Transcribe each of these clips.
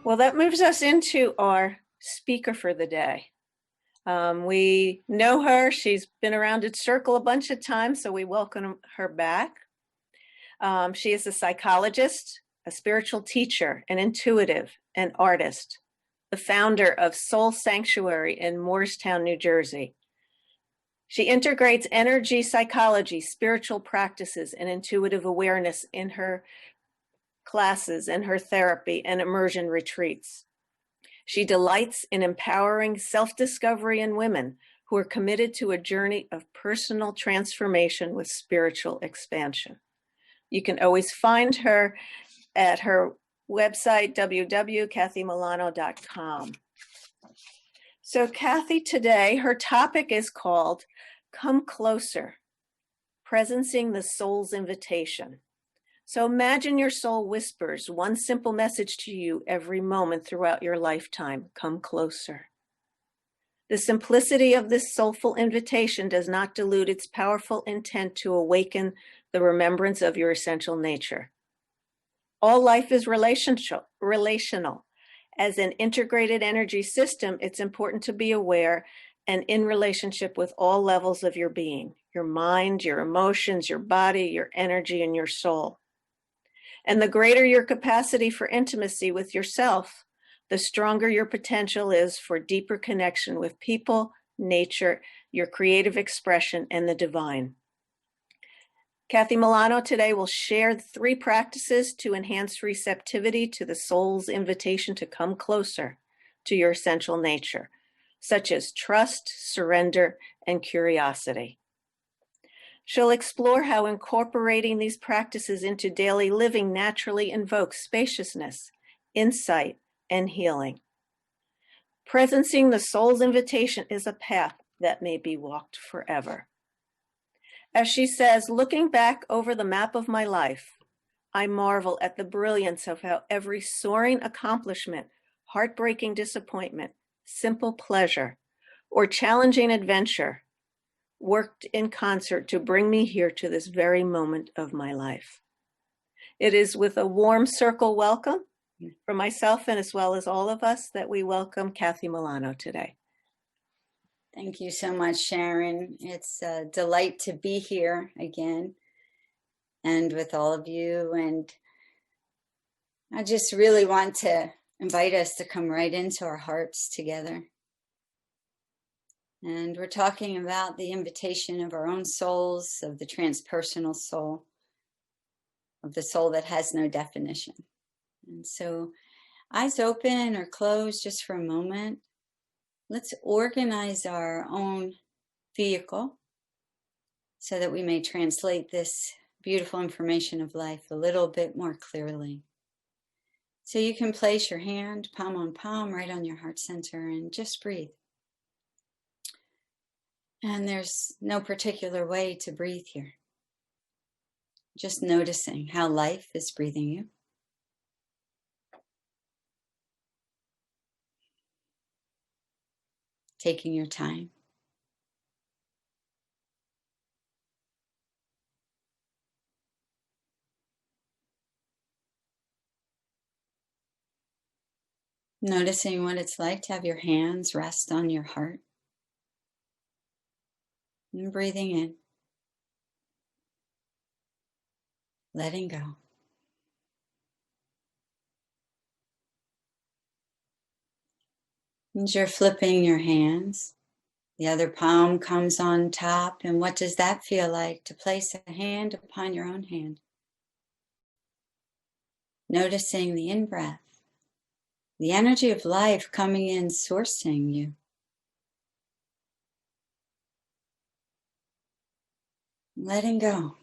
Well, that moves us into our speaker for the day. We know her. She's been around its circle a bunch of times, so we welcome her back. She is a psychologist, a spiritual teacher, an intuitive, an artist, the founder of Soul Sanctuary in Moorestown, New Jersey. She integrates energy psychology, spiritual practices, and intuitive awareness in her classes and her therapy and immersion retreats. She delights in empowering self-discovery in women who are committed to a journey of personal transformation with spiritual expansion. You can always find her at her website, www.kathymilano.com. So Kathy, today, her topic is called Come Closer, Presencing the Soul's Invitation. So imagine your soul whispers one simple message to you every moment throughout your lifetime: come closer. The simplicity of this soulful invitation does not dilute its powerful intent to awaken the remembrance of your essential nature. All life is relational. As an integrated energy system, it's important to be aware and in relationship with all levels of your being: your mind, your emotions, your body, your energy, and your soul. And the greater your capacity for intimacy with yourself, the stronger your potential is for deeper connection with people, nature, your creative expression, and the divine. Kathy Milano today will share 3 practices to enhance receptivity to the soul's invitation to come closer to your essential nature, such as trust, surrender, and curiosity. She'll explore how incorporating these practices into daily living naturally invokes spaciousness, insight, and healing. Presencing the soul's invitation is a path that may be walked forever. As she says, looking back over the map of my life, I marvel at the brilliance of how every soaring accomplishment, heartbreaking disappointment, simple pleasure, or challenging adventure worked in concert to bring me here to this very moment of my life. It is with a warm circle welcome for myself and as well as all of us that we welcome Kathy Milano today. Thank you so much, Sharon. It's a delight to be here again and with all of you. And I just really want to invite us to come right into our hearts together. And we're talking about the invitation of our own souls, of the transpersonal soul, of the soul that has no definition. And so, eyes open or closed just for a moment. Let's organize our own vehicle so that we may translate this beautiful information of life a little bit more clearly. So you can place your hand palm on palm right on your heart center and just breathe. And there's no particular way to breathe here. Just noticing how life is breathing you. Taking your time. Noticing what it's like to have your hands rest on your heart. And breathing in. Letting go. As you're flipping your hands, the other palm comes on top. And what does that feel like to place a hand upon your own hand? Noticing the in-breath, the energy of life coming in, sourcing you. Letting go.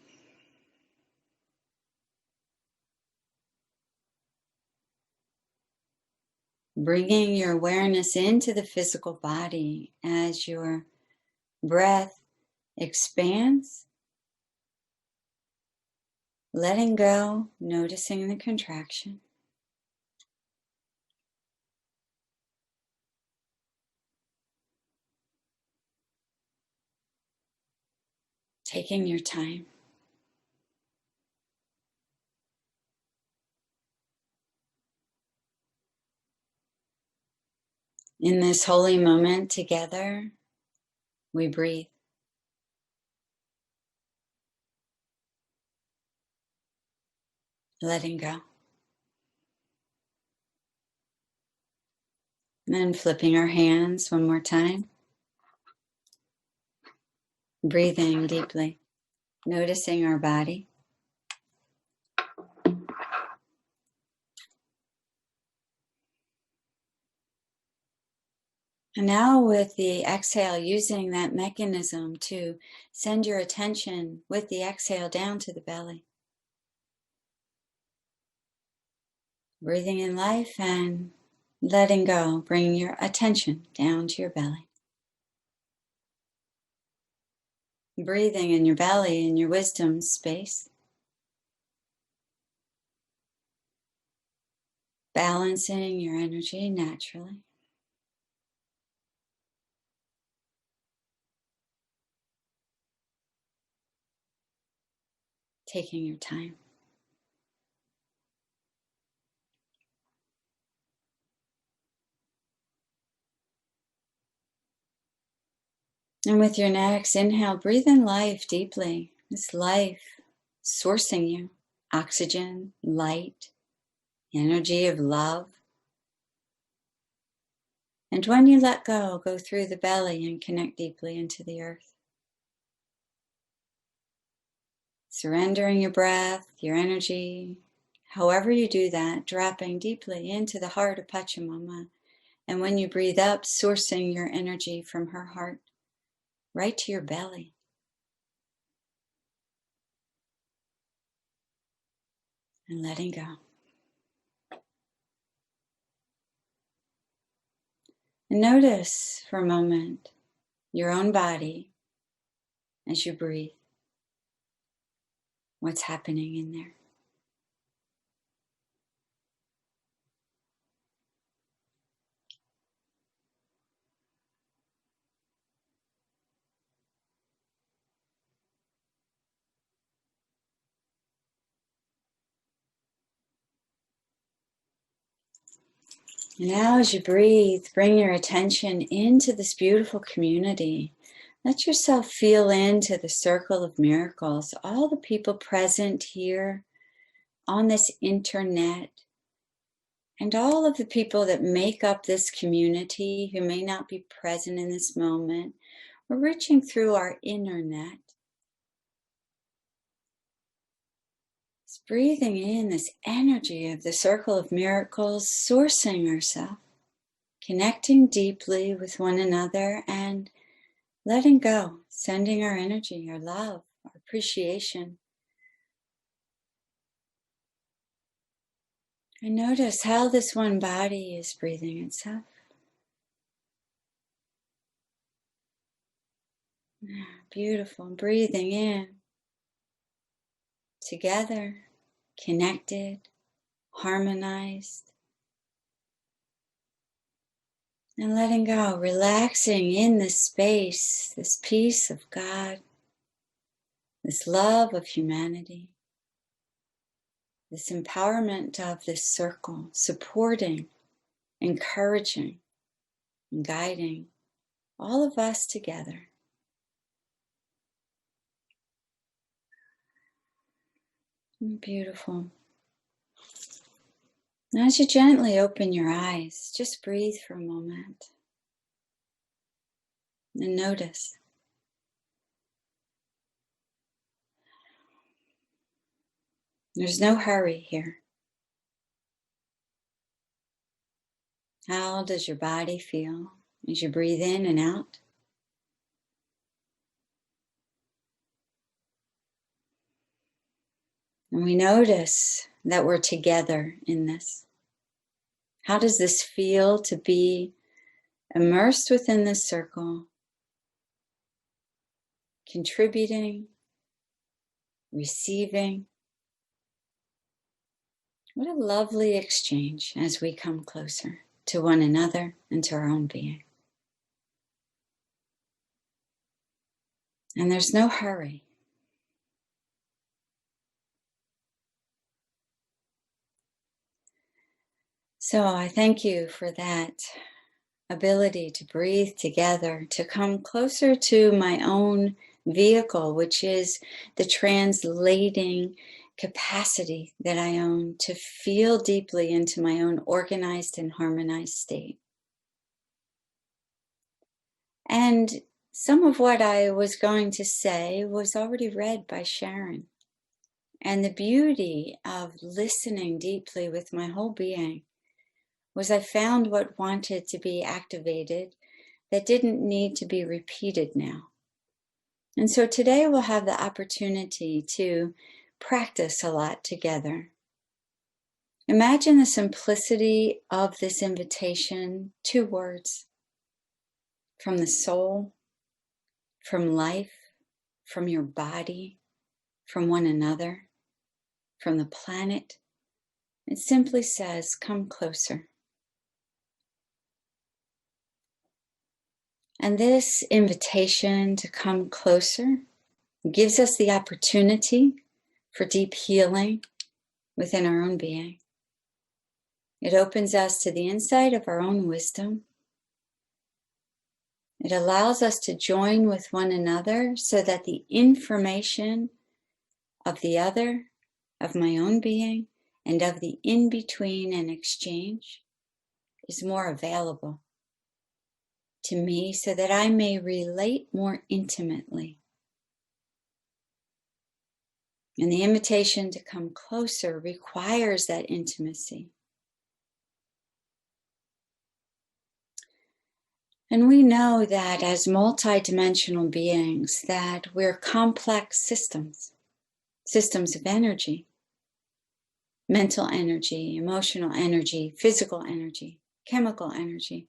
Bringing your awareness into the physical body as your breath expands. Letting go, noticing the contraction. Taking your time. In this holy moment together, we breathe. Letting go. And then flipping our hands one more time. Breathing deeply. Noticing our body. And now with the exhale, using that mechanism to send your attention with the exhale down to the belly. Breathing in life and letting go, bringing your attention down to your belly. Breathing in your belly, in your wisdom space. Balancing your energy naturally. Taking your time. And with your next inhale, breathe in life deeply. This life sourcing you. Oxygen, light, energy of love. And when you let go, go through the belly and connect deeply into the earth. Surrendering your breath, your energy, however you do that, dropping deeply into the heart of Pachamama. And when you breathe up, sourcing your energy from her heart right to your belly. And letting go. And notice for a moment your own body as you breathe. What's happening in there? Now as you breathe, bring your attention into this beautiful community. Let yourself feel into the circle of miracles, all the people present here on this internet, and all of the people that make up this community who may not be present in this moment. We're reaching through our internet. It's breathing in this energy of the circle of miracles, sourcing ourselves, connecting deeply with one another, and letting go, sending our energy, our love, our appreciation. And notice how this one body is breathing itself. Beautiful. Breathing in, together, connected, harmonized. And letting go, relaxing in this space, this peace of God, this love of humanity, this empowerment of this circle, supporting, encouraging, and guiding all of us together. Beautiful. Now, as you gently open your eyes, just breathe for a moment and notice. There's no hurry here. How does your body feel as you breathe in and out? And we notice that we're together in this. How does this feel to be immersed within this circle, contributing, receiving? What a lovely exchange as we come closer to one another and to our own being. And there's no hurry. So I thank you for that ability to breathe together, to come closer to my own vehicle, which is the translating capacity that I own to feel deeply into my own organized and harmonized state. And some of what I was going to say was already read by Sharon. And the beauty of listening deeply with my whole being was I found what wanted to be activated that didn't need to be repeated now. And so today we'll have the opportunity to practice a lot together. Imagine the simplicity of this invitation, 2 words, from the soul, from life, from your body, from one another, from the planet. It simply says, come closer. And this invitation to come closer gives us the opportunity for deep healing within our own being. It opens us to the insight of our own wisdom. It allows us to join with one another so that the information of the other, of my own being, and of the in-between and exchange is more available to me so that I may relate more intimately. And the invitation to come closer requires that intimacy. And we know that as multidimensional beings, that we're complex systems of energy, mental energy, emotional energy, physical energy, chemical energy.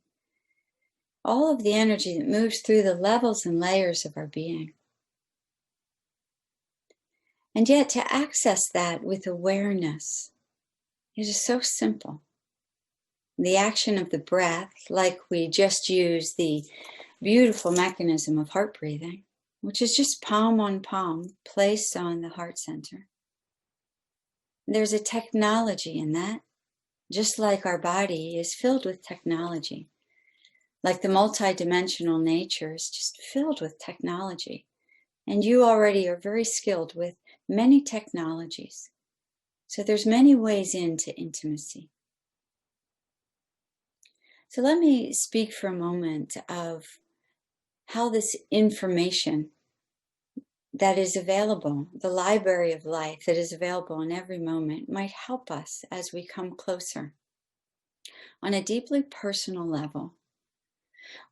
All of the energy that moves through the levels and layers of our being. And yet to access that with awareness, it is so simple. The action of the breath, like we just used the beautiful mechanism of heart breathing, which is just palm on palm placed on the heart center. There's a technology in that, just like our body is filled with technology. Like the multidimensional nature is just filled with technology. And you already are very skilled with many technologies. So there's many ways into intimacy. So let me speak for a moment of how this information that is available, the library of life that is available in every moment, might help us as we come closer. On a deeply personal level,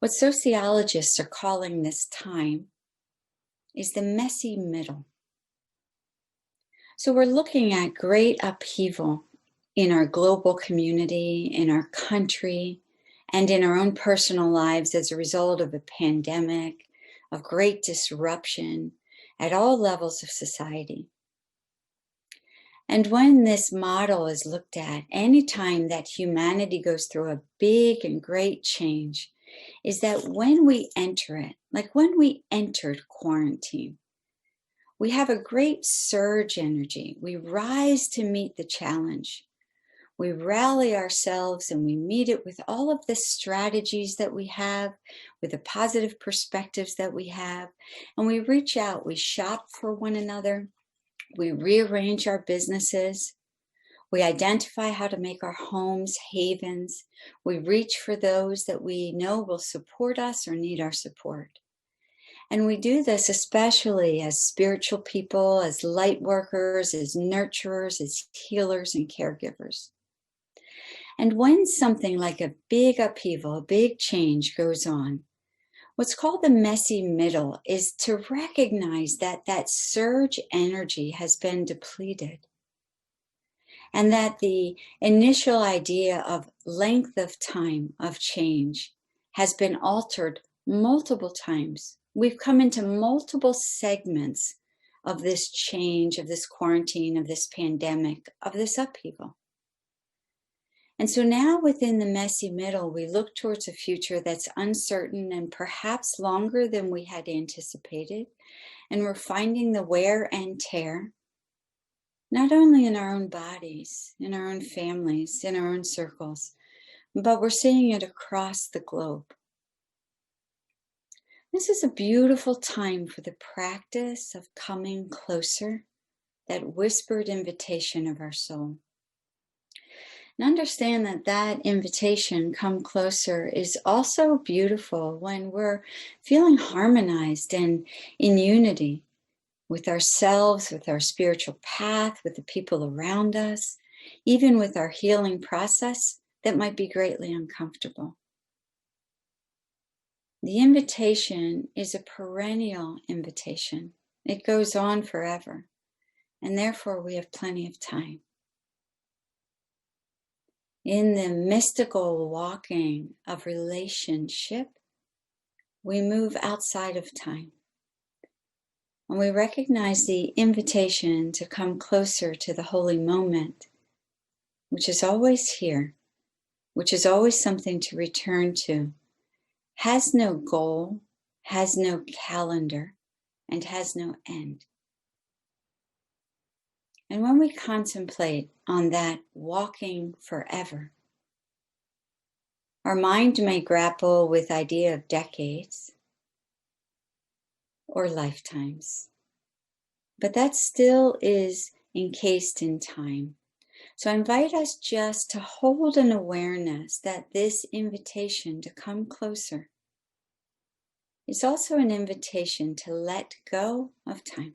what sociologists are calling this time is the messy middle. So we're looking at great upheaval in our global community, in our country, and in our own personal lives as a result of a pandemic, of great disruption at all levels of society. And when this model is looked at, anytime that humanity goes through a big and great change, is that when we enter it, like when we entered quarantine, we have a great surge energy. We rise to meet the challenge. We rally ourselves and we meet it with all of the strategies that we have, with the positive perspectives that we have. And we reach out, we shop for one another, we rearrange our businesses, we identify how to make our homes havens, we reach for those that we know will support us or need our support. And we do this especially as spiritual people, as light workers, as nurturers, as healers and caregivers. And when something like a big upheaval, a big change goes on, what's called the messy middle is to recognize that that surge energy has been depleted. And that the initial idea of length of time of change has been altered multiple times. We've come into multiple segments of this change, of this quarantine, of this pandemic, of this upheaval. And so now within the messy middle, we look towards a future that's uncertain and perhaps longer than we had anticipated. And we're finding the wear and tear, not only in our own bodies, in our own families, in our own circles, but we're seeing it across the globe. This is a beautiful time for the practice of coming closer, that whispered invitation of our soul. And understand that that invitation, come closer, is also beautiful when we're feeling harmonized and in unity with ourselves, with our spiritual path, with the people around us, even with our healing process that might be greatly uncomfortable. The invitation is a perennial invitation. It goes on forever, and therefore we have plenty of time. In the mystical walking of relationship, we move outside of time. And we recognize the invitation to come closer to the holy moment, which is always here, which is always something to return to, has no goal, has no calendar, and has no end. And when we contemplate on that walking forever, our mind may grapple with the idea of decades or lifetimes, but that still is encased in time. So I invite us just to hold an awareness that this invitation to come closer is also an invitation to let go of time.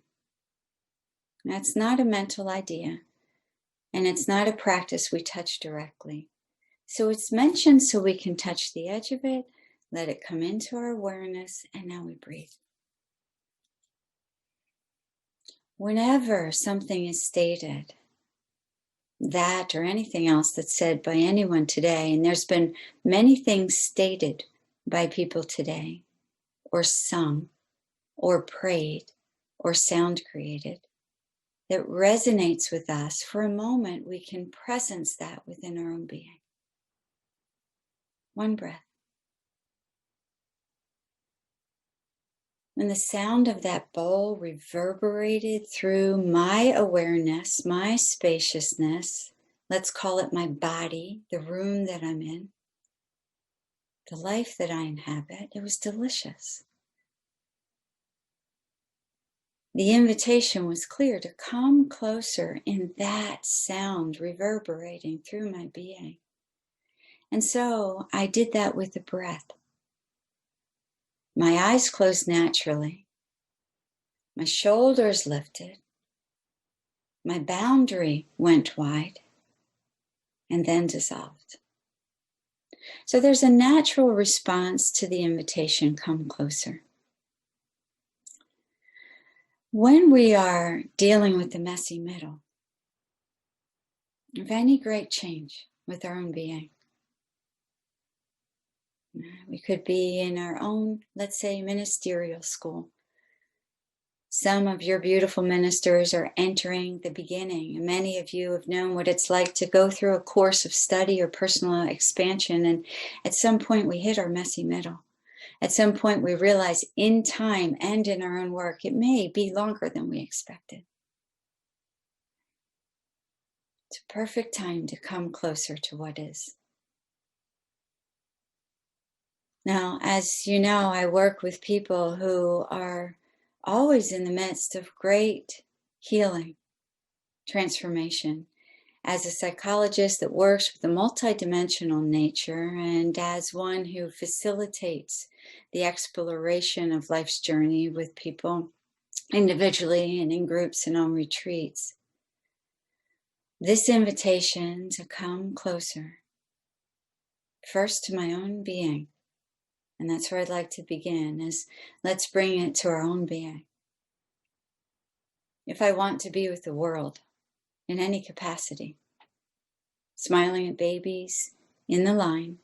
That's not a mental idea, and it's not a practice we touch directly. So it's mentioned so we can touch the edge of it, let it come into our awareness, and now we breathe. Whenever something is stated, that or anything else that's said by anyone today, and there's been many things stated by people today, or sung, or prayed, or sound created, that resonates with us, for a moment we can presence that within our own being. One breath. When the sound of that bowl reverberated through my awareness, my spaciousness, let's call it my body, the room that I'm in, the life that I inhabit, it was delicious. The invitation was clear to come closer in that sound reverberating through my being. And so I did that with the breath. My eyes closed naturally. My shoulders lifted. My boundary went wide and then dissolved. So there's a natural response to the invitation, come closer. When we are dealing with the messy middle of any great change with our own being, we could be in our own, let's say, ministerial school. Some of your beautiful ministers are entering the beginning, and many of you have known what it's like to go through a course of study or personal expansion, and at some point we hit our messy middle. At some point we realize in time and in our own work, it may be longer than we expected. It's a perfect time to come closer to what is. Now, as you know, I work with people who are always in the midst of great healing, transformation. As a psychologist that works with the multidimensional nature, and as one who facilitates the exploration of life's journey with people individually and in groups and on retreats, this invitation to come closer, first to my own being, and that's where I'd like to begin, is let's bring it to our own being. If I want to be with the world in any capacity, smiling at babies in the line,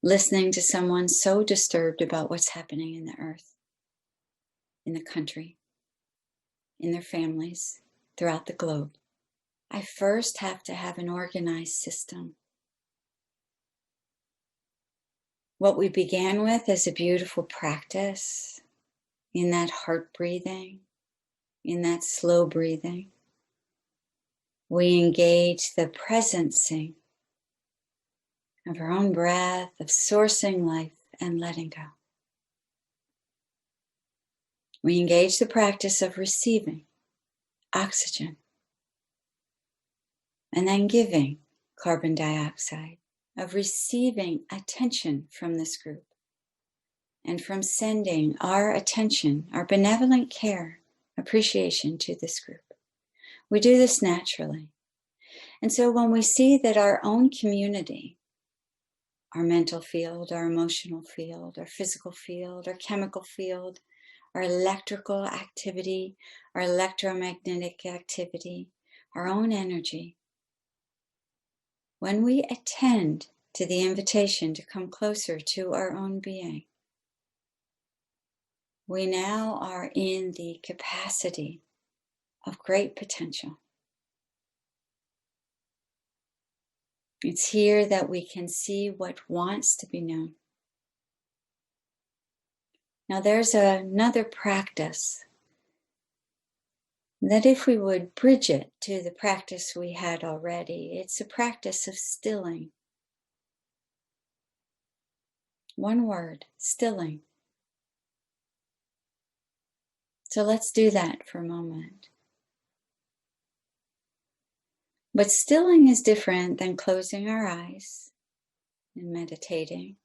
listening to someone so disturbed about what's happening in the earth, in the country, in their families, throughout the globe, I first have to have an organized system. What we began with is a beautiful practice in that heart breathing, in that slow breathing. We engage the presencing of our own breath, of sourcing life and letting go. We engage the practice of receiving oxygen and then giving carbon dioxide, of receiving attention from this group and from sending our attention, our benevolent care, appreciation to this group. We do this naturally. And so when we see that our own community, our mental field, our emotional field, our physical field, our chemical field, our electrical activity, our electromagnetic activity, our own energy, when we attend to the invitation to come closer to our own being, we now are in the capacity of great potential. It's here that we can see what wants to be known. Now there's another practice that if we would bridge it to the practice we had already, it's a practice of stilling. One word, stilling. So let's do that for a moment. But stilling is different than closing our eyes and meditating.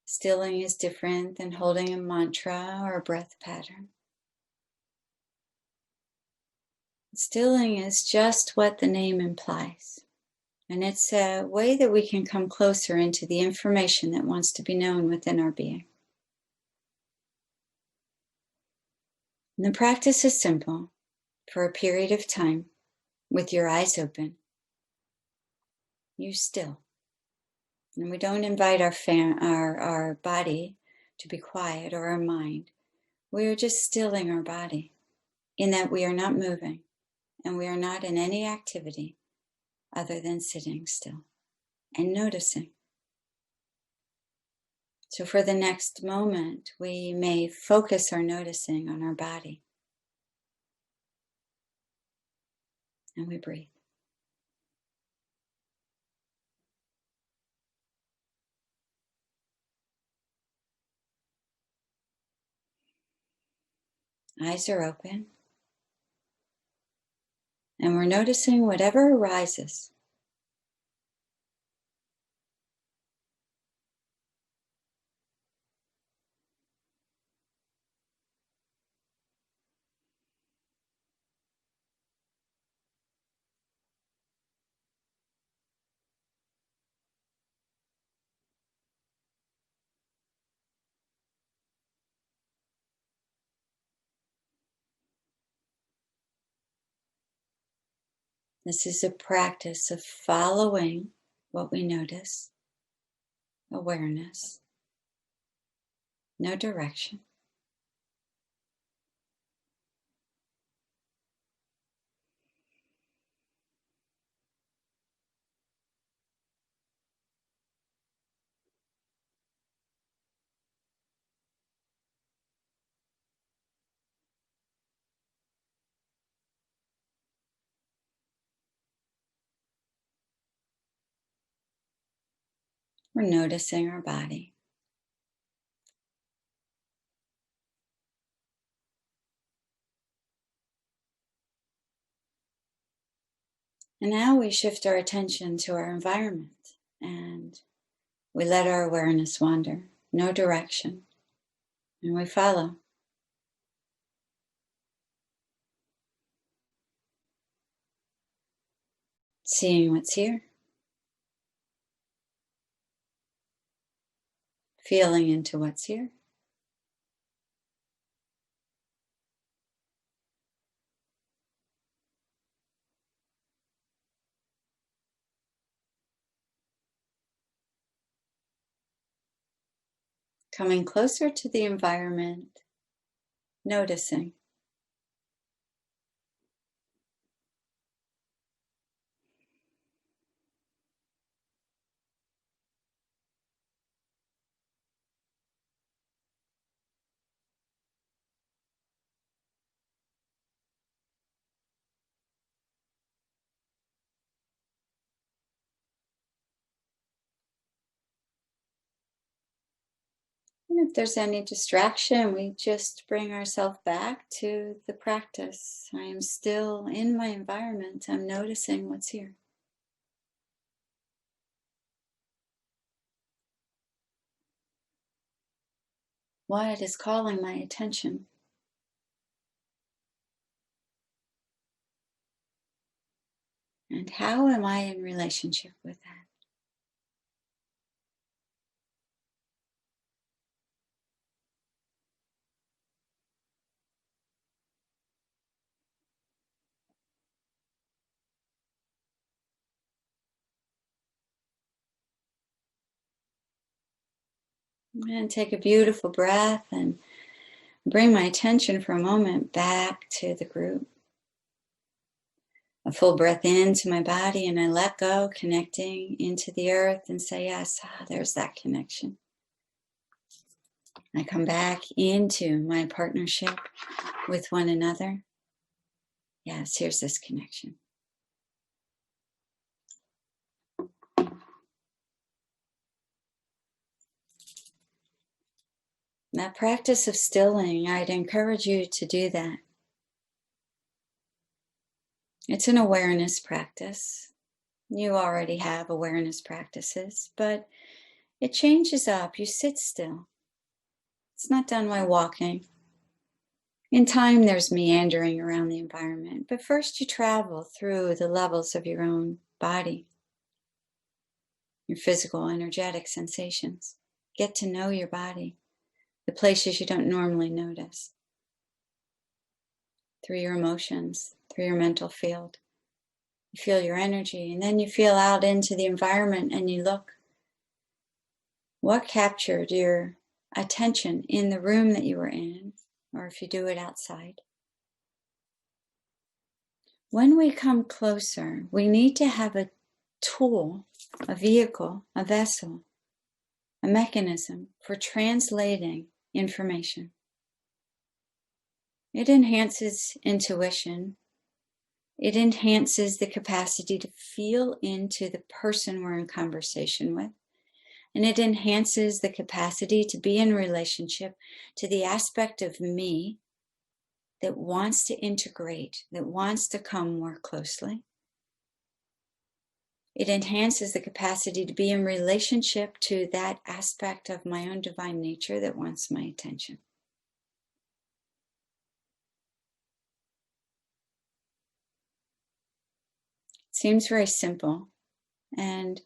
Stilling is different than holding a mantra or a breath pattern. Stilling is just what the name implies. And it's a way that we can come closer into the information that wants to be known within our being. And the practice is simple. For a period of time, with your eyes open, you still. And we don't invite our body to be quiet or our mind. We are just stilling our body in that we are not moving and we are not in any activity other than sitting still and noticing. So for the next moment, we may focus our noticing on our body. And we breathe. Eyes are open. And we're noticing whatever arises. This is a practice of following what we notice, awareness, no direction. We're noticing our body. And now we shift our attention to our environment and we let our awareness wander, no direction, and we follow. Seeing what's here, feeling into what's here. Coming closer to the environment, noticing. And if there's any distraction, we just bring ourselves back to the practice. I am still in my environment. I'm noticing what's here. What is calling my attention? And how am I in relationship with that? And take a beautiful breath and bring my attention for a moment back to the group. A full breath into my body, and I let go, connecting into the earth, and say, yes, there's that connection. I come back into my partnership with one another. Yes, here's this connection. That practice of stilling, I'd encourage you to do that. It's an awareness practice. You already have awareness practices, but it changes up. You sit still. It's not done while walking. In time, there's meandering around the environment, but first you travel through the levels of your own body, your physical, energetic sensations. Get to know your body, the places you don't normally notice, through your emotions, through your mental field. You feel your energy, and then you feel out into the environment and you look. What captured your attention in the room that you were in, or if you do it outside? When we come closer, we need to have a tool, a vehicle, a vessel, a mechanism for translating information. It enhances intuition. It enhances the capacity to feel into the person we're in conversation with. And it enhances the capacity to be in relationship to the aspect of me that wants to integrate, that wants to come more closely. It enhances the capacity to be in relationship to that aspect of my own divine nature that wants my attention. It seems very simple, and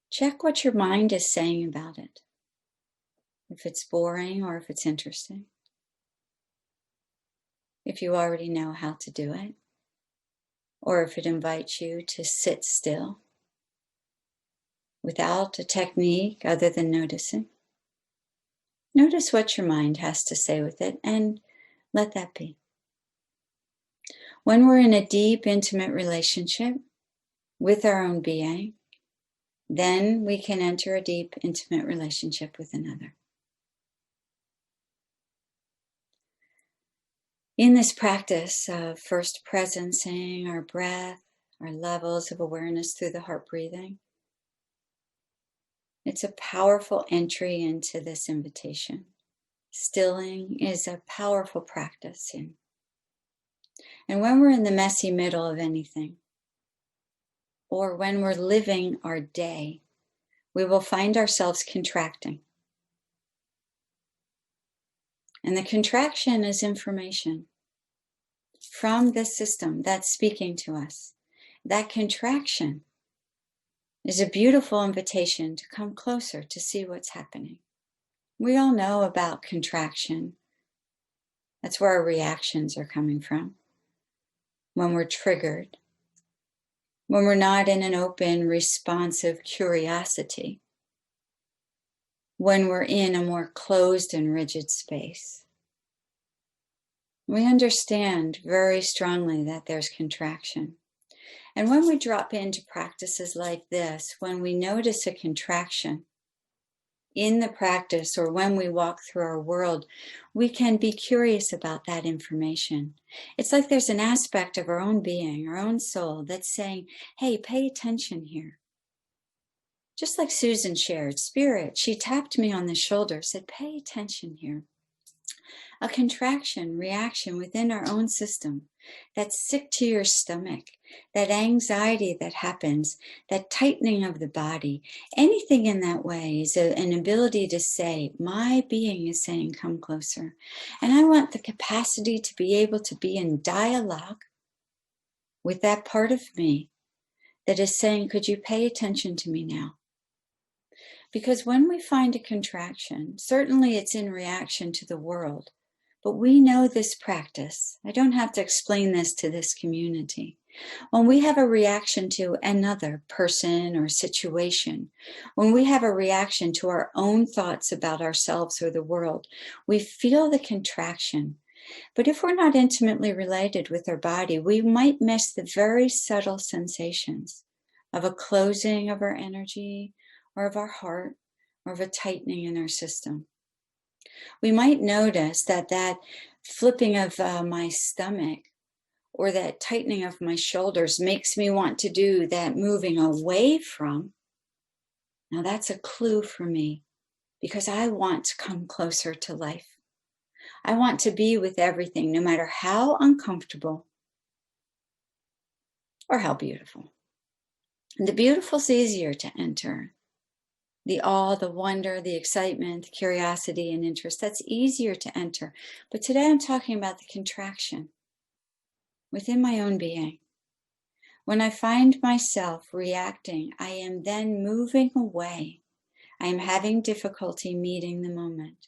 check what your mind is saying about it. If it's boring or if it's interesting. If you already know how to do it, or if it invites you to sit still without a technique other than noticing. Notice what your mind has to say with it and let that be. When we're in a deep, intimate relationship with our own being, then we can enter a deep, intimate relationship with another. In this practice of first presencing our breath, our levels of awareness through the heart breathing, it's a powerful entry into this invitation. Stilling is a powerful practice. And when we're in the messy middle of anything, or when we're living our day, we will find ourselves contracting. And the contraction is information from this system that's speaking to us. That contraction is a beautiful invitation to come closer to see what's happening. We all know about contraction. That's where our reactions are coming from. When we're triggered, when we're not in an open, responsive curiosity, when we're in a more closed and rigid space. We understand very strongly that there's contraction. And when we drop into practices like this, when we notice a contraction in the practice or when we walk through our world, we can be curious about that information. It's like there's an aspect of our own being, our own soul that's saying, hey, pay attention here. Just like Susan shared, Spirit, she tapped me on the shoulder, said, pay attention here. A contraction, reaction within our own system, that sick to your stomach, that anxiety that happens, that tightening of the body, anything in that way is an ability to say, my being is saying, come closer. And I want the capacity to be able to be in dialogue with that part of me that is saying, could you pay attention to me now? Because when we find a contraction, certainly it's in reaction to the world, but we know this practice. I don't have to explain this to this community. When we have a reaction to another person or situation, when we have a reaction to our own thoughts about ourselves or the world, we feel the contraction. But if we're not intimately related with our body, we might miss the very subtle sensations of a closing of our energy or of our heart or of a tightening in our system. We might notice that flipping of my stomach or that tightening of my shoulders makes me want to do that moving away from. Now that's a clue for me because I want to come closer to life. I want to be with everything, no matter how uncomfortable or how beautiful. And the beautiful is easier to enter. The awe, the wonder, the excitement, the curiosity and interest, that's easier to enter. But today I'm talking about the contraction within my own being. When I find myself reacting, I am then moving away. I am having difficulty meeting the moment.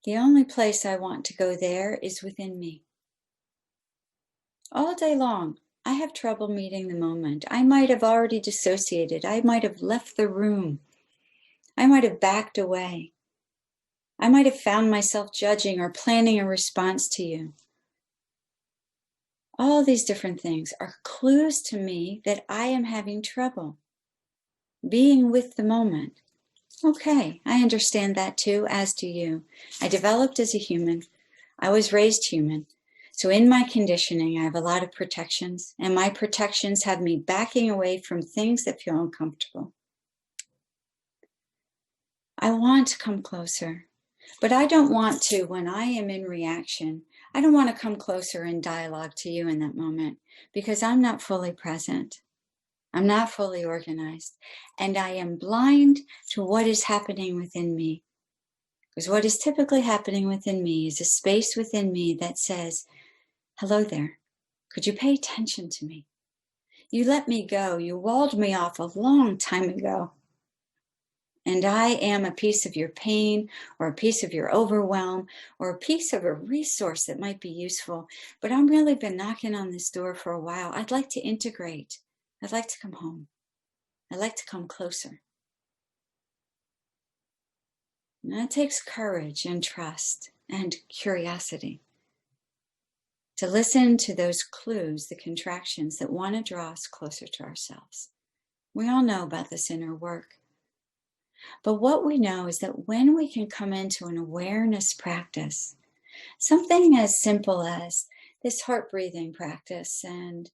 The only place I want to go there is within me. All day long, I have trouble meeting the moment. I might have already dissociated. I might have left the room. I might have backed away. I might have found myself judging or planning a response to you. All these different things are clues to me that I am having trouble being with the moment. Okay, I understand that too, as do you. I developed as a human. I was raised human. So in my conditioning, I have a lot of protections, and my protections have me backing away from things that feel uncomfortable. I want to come closer, but I don't want to, when I am in reaction, I don't want to come closer in dialogue to you in that moment because I'm not fully present. I'm not fully organized, and I am blind to what is happening within me. Because what is typically happening within me is a space within me that says, hello there, could you pay attention to me? You let me go, you walled me off a long time ago. And I am a piece of your pain or a piece of your overwhelm or a piece of a resource that might be useful. But I've really been knocking on this door for a while. I'd like to integrate. I'd like to come home. I'd like to come closer. And that takes courage and trust and curiosity to listen to those clues, the contractions that want to draw us closer to ourselves. We all know about this inner work. But what we know is that when we can come into an awareness practice, something as simple as this heart breathing practice, and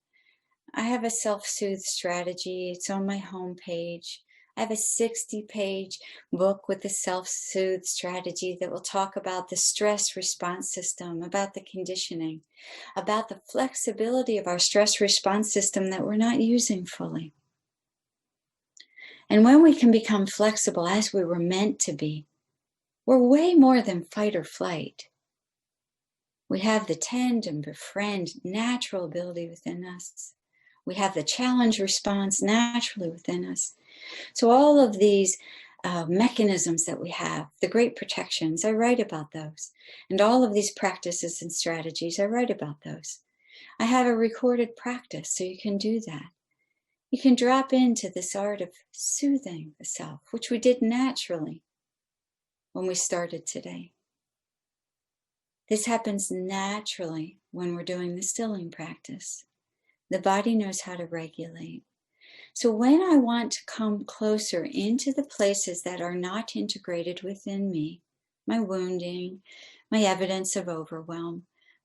I have a self-soothe strategy. It's on my homepage. I have a 60-page book with the self-soothe strategy that will talk about the stress response system, about the conditioning, about the flexibility of our stress response system that we're not using fully. And when we can become flexible as we were meant to be, we're way more than fight or flight. We have the tend and befriend natural ability within us. We have the challenge response naturally within us. So all of these mechanisms that we have, the great protections, I write about those. And all of these practices and strategies, I write about those. I have a recorded practice, so you can do that. You can drop into this art of soothing the self, which we did naturally when we started today. This happens naturally when we're doing the stilling practice. The body knows how to regulate. So when I want to come closer into the places that are not integrated within me, my wounding, my evidence of overwhelm,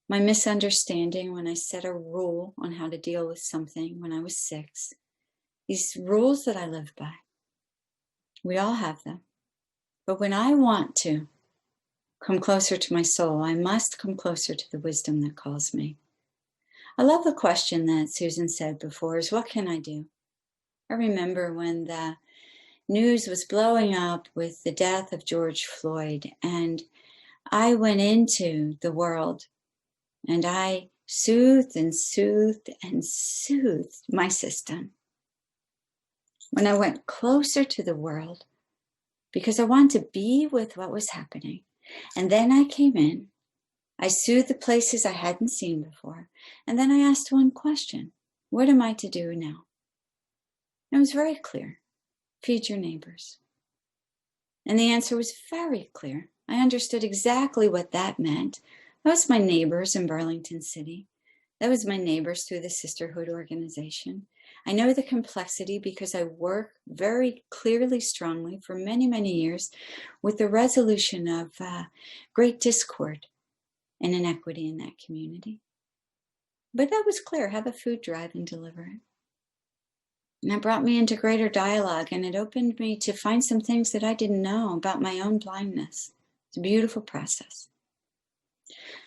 my misunderstanding when I set a rule on how to deal with something when I was 6, these rules that I live by, We all have them. But when I want to come closer to my soul, I must come closer to the wisdom that calls me. I love the question that Susan said before is, what can I do? I remember when the news was blowing up with the death of George Floyd, and I went into the world and I soothed and soothed and soothed my system. When I went closer to the world, because I wanted to be with what was happening. And then I came in, I soothed the places I hadn't seen before, and then I asked one question: what am I to do now? And it was very clear: feed your neighbors. And the answer was very clear. I understood exactly what that meant. That was my neighbors in Burlington City. That was my neighbors through the Sisterhood organization. I know the complexity because I work very clearly, strongly for many, many years with the resolution of great discord and inequity in that community. But that was clear: have a food drive and deliver it. And that brought me into greater dialogue, and it opened me to find some things that I didn't know about my own blindness. It's a beautiful process.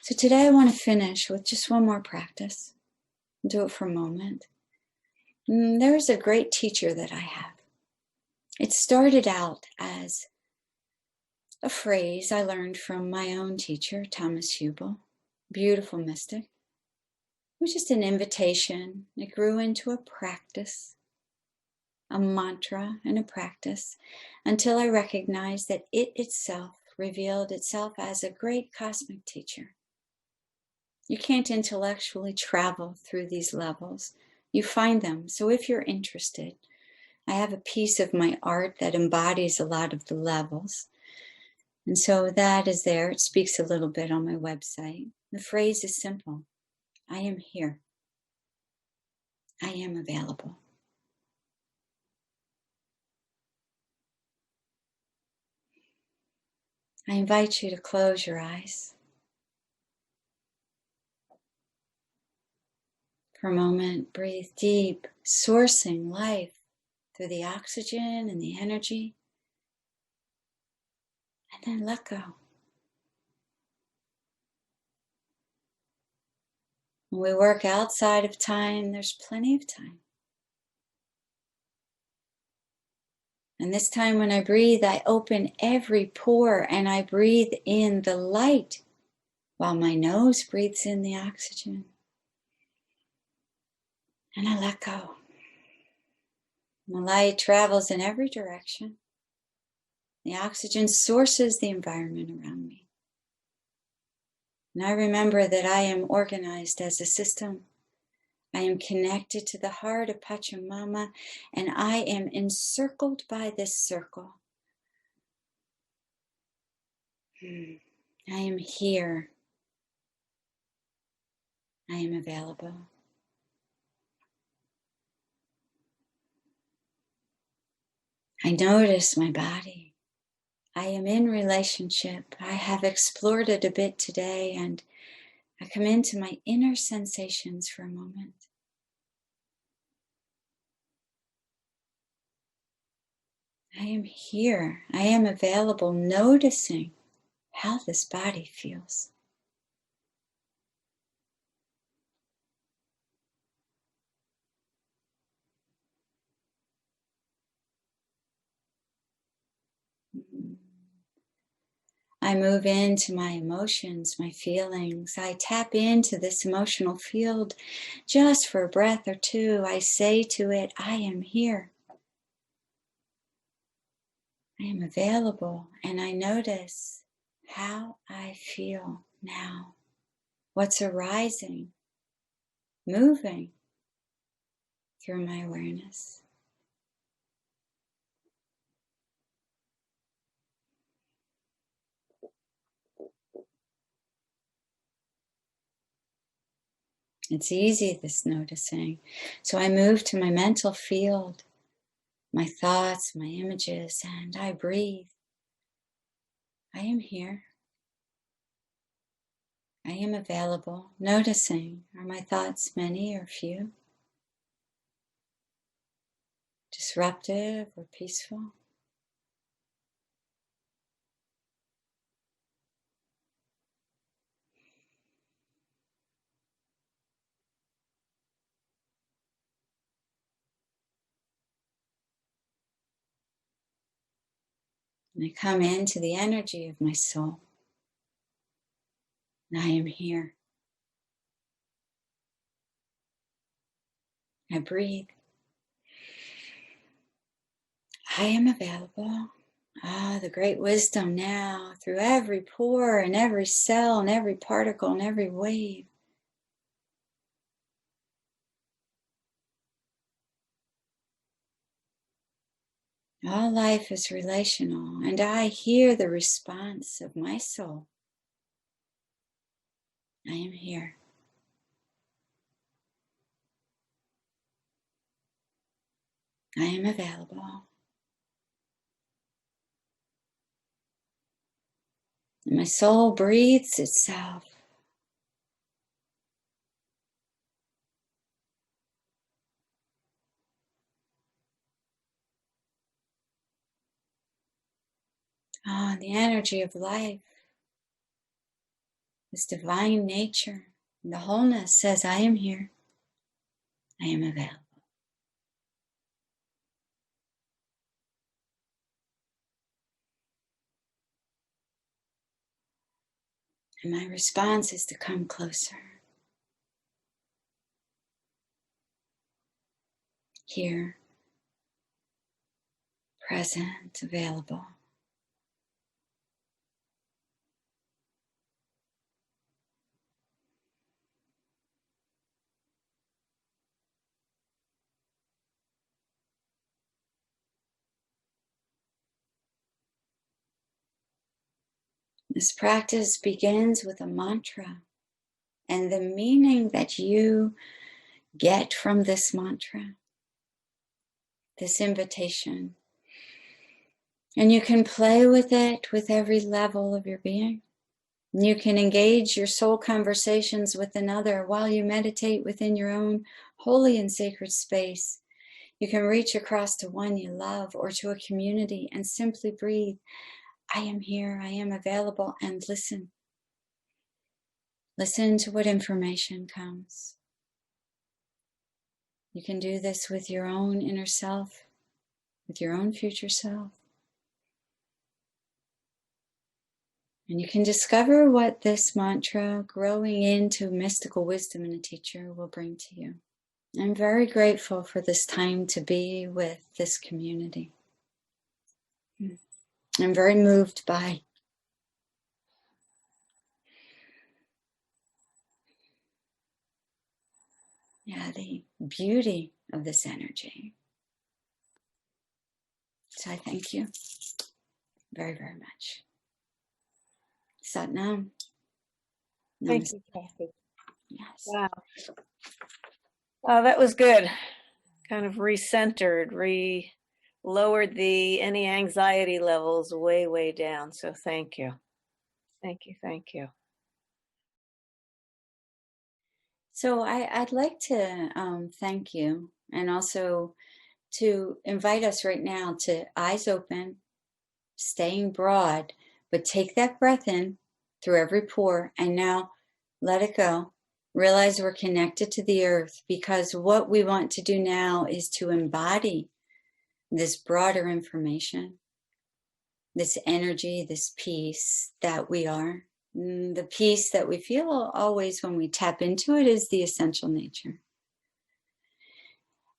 So today I want to finish with just one more practice. Do it for a moment. There's a great teacher that I have. It started out as a phrase I learned from my own teacher, Thomas Hubel, beautiful mystic. It was just an invitation. It grew into a practice, a mantra and a practice, until I recognized that it itself revealed itself as a great cosmic teacher. You can't intellectually travel through these levels. You find them. So if you're interested, I have a piece of my art that embodies a lot of the levels. And so that is there. It speaks a little bit on my website. The phrase is simple: I am here. I am available. I invite you to close your eyes. For a moment, breathe deep, sourcing life through the oxygen and the energy. And then let go. When we work outside of time, there's plenty of time. And this time when I breathe, I open every pore and I breathe in the light while my nose breathes in the oxygen. And I let go. The light travels in every direction. The oxygen sources the environment around me. And I remember that I am organized as a system. I am connected to the heart of Pachamama, and I am encircled by this circle. I am here. I am available. I notice my body. I am in relationship. I have explored it a bit today, and I come into my inner sensations for a moment. I am here. I am available, noticing how this body feels. I move into my emotions, my feelings. I tap into this emotional field just for a breath or two. I say to it, I am here. I am available, and I notice how I feel now. What's arising, moving through my awareness. It's easy, this noticing. So I move to my mental field, my thoughts, my images, and I breathe. I am here. I am available, noticing, are my thoughts many or few? Disruptive or peaceful? And I come into the energy of my soul. And I am here. I breathe. I am available. The great wisdom now through every pore and every cell and every particle and every wave. All life is relational, and I hear the response of my soul. I am here. I am available. And my soul breathes itself. The energy of life, this divine nature, and the wholeness says, I am here. I am available. And my response is to come closer. Here, present, available. This practice begins with a mantra, and the meaning that you get from this mantra, this invitation. And you can play with it with every level of your being. You can engage your soul conversations with another while you meditate within your own holy and sacred space. You can reach across to one you love or to a community and simply breathe. I am here, I am available, and listen. Listen to what information comes. You can do this with your own inner self, with your own future self. And you can discover what this mantra, growing into mystical wisdom in a teacher, will bring to you. I'm very grateful for this time to be with this community. I'm very moved by the beauty of this energy. So I thank you very, very much. Sat Nam. Thank you, Kathy. Yes. Wow. Oh, that was good. Kind of recentered, lowered any anxiety levels way, way down. So thank you. Thank you. Thank you. So I'd like to thank you, and also to invite us right now to eyes open, staying broad, but take that breath in through every pore, and now let it go. Realize we're connected to the earth, because what we want to do now is to embody this broader information, this energy, this peace that we are. The peace that we feel always when we tap into it is the essential nature.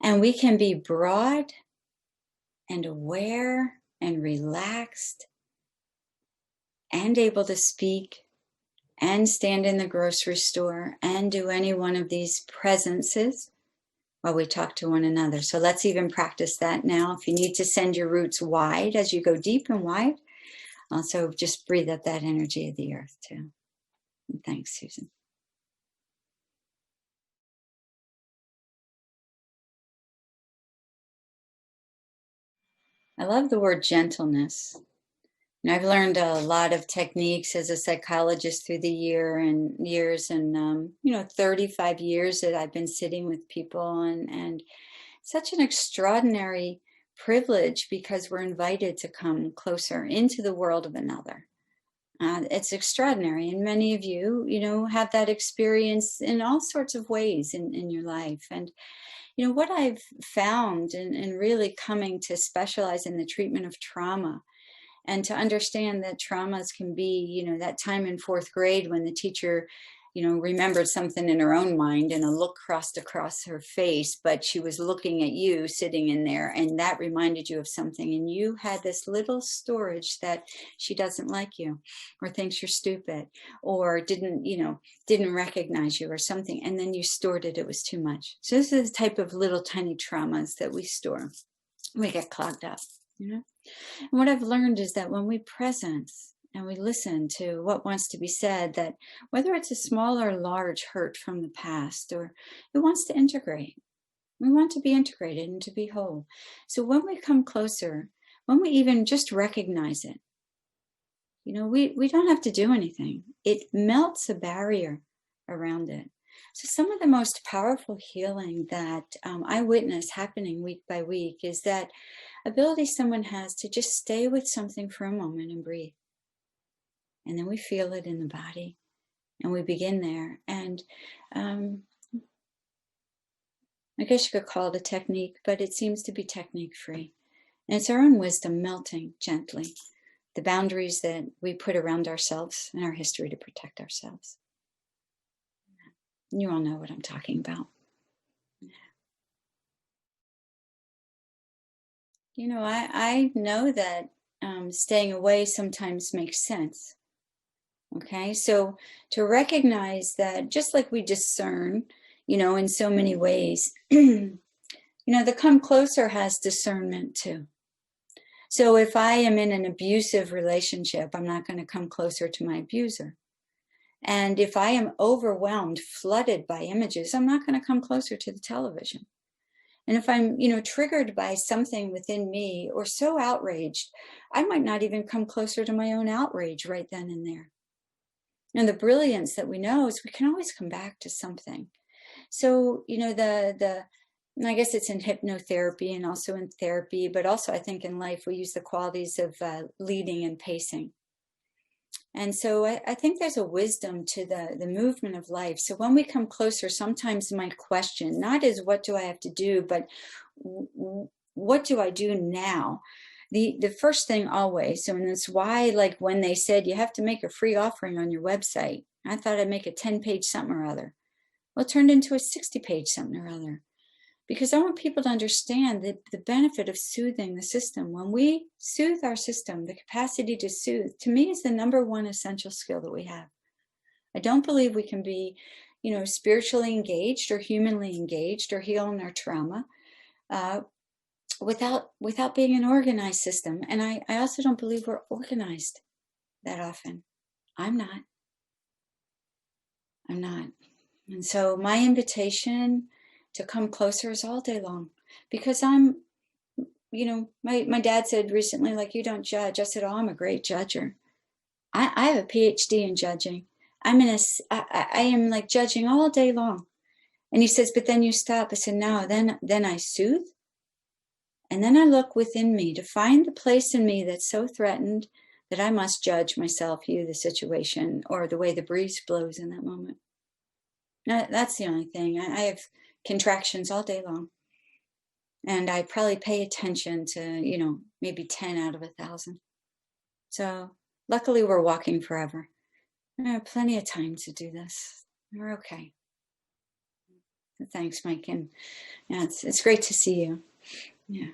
And we can be broad and aware and relaxed and able to speak and stand in the grocery store and do any one of these presences while we talk to one another. So let's even practice that now. If you need to send your roots wide as you go deep and wide, also just breathe up that energy of the earth too. And thanks, Susan. I love the word gentleness. And I've learned a lot of techniques as a psychologist through the years, and 35 years that I've been sitting with people, and such an extraordinary privilege, because we're invited to come closer into the world of another. It's extraordinary, and many of you, have that experience in all sorts of ways in your life. And what I've found in really coming to specialize in the treatment of trauma And to understand that traumas can be, you know, that time in fourth grade when the teacher, you know, remembered something in her own mind and a look crossed across her face, but she was looking at you sitting in there, and that reminded you of something, and you had this little storage that she doesn't like you or thinks you're stupid or didn't, you know, didn't recognize you or something, and then you stored it. It was too much. So this is the type of little tiny traumas that we store. We get clogged up, you know. And what I've learned is that when we presence and we listen to what wants to be said, that whether it's a small or large hurt from the past, or it wants to integrate, we want to be integrated and to be whole. So when we come closer, when we even just recognize it, you know, we don't have to do anything. It melts a barrier around it. So some of the most powerful healing that I witness happening week by week is that ability someone has to just stay with something for a moment and breathe. And then we feel it in the body, and we begin there. And I guess you could call it a technique, but it seems to be technique free. And it's our own wisdom melting gently the boundaries that we put around ourselves and our history to protect ourselves. You all know what I'm talking about. You know, I know that staying away sometimes makes sense. Okay, so to recognize that, just like we discern, you know, in so many ways, you know, the come closer has discernment too. So if I am in an abusive relationship, I'm not going to come closer to my abuser. And if I am overwhelmed, flooded by images, I'm not going to come closer to the television. And if I'm, you know, triggered by something within me or so outraged, I might not even come closer to my own outrage right then and there. And the brilliance that we know is we can always come back to something. So, you know, and I guess it's in hypnotherapy and also in therapy, but also I think in life we use the qualities of leading and pacing. And so I think there's a wisdom to the movement of life. So when we come closer, sometimes my question, not is what do I have to do, but what do I do now? The first thing always, so and that's why, like when they said you have to make a free offering on your website, I thought I'd make a 10-page something or other. Well, it turned into a 60-page something or other. Because I want people to understand the benefit of soothing the system. When we soothe our system, the capacity to soothe, to me, is the number one essential skill that we have. I don't believe we can be, you know, spiritually engaged or humanly engaged or healing our trauma without being an organized system. And I also don't believe we're organized that often. I'm not. And so my invitation to come closer is all day long, because I'm, you know, my dad said recently, like, you don't judge. I said, oh, I'm a great judger. I have a PhD in judging. I am like judging all day long. And he says, but then you stop. I said, no, then I soothe. And then I look within me to find the place in me that's so threatened that I must judge myself, you, the situation, or the way the breeze blows in that moment. Now, that's the only thing. I have contractions all day long. And I probably pay attention to, you know, maybe 10 out of 1,000. So luckily we're walking forever. I have plenty of time to do this. We're okay. Thanks, Mike. And yeah, it's great to see you. Yeah.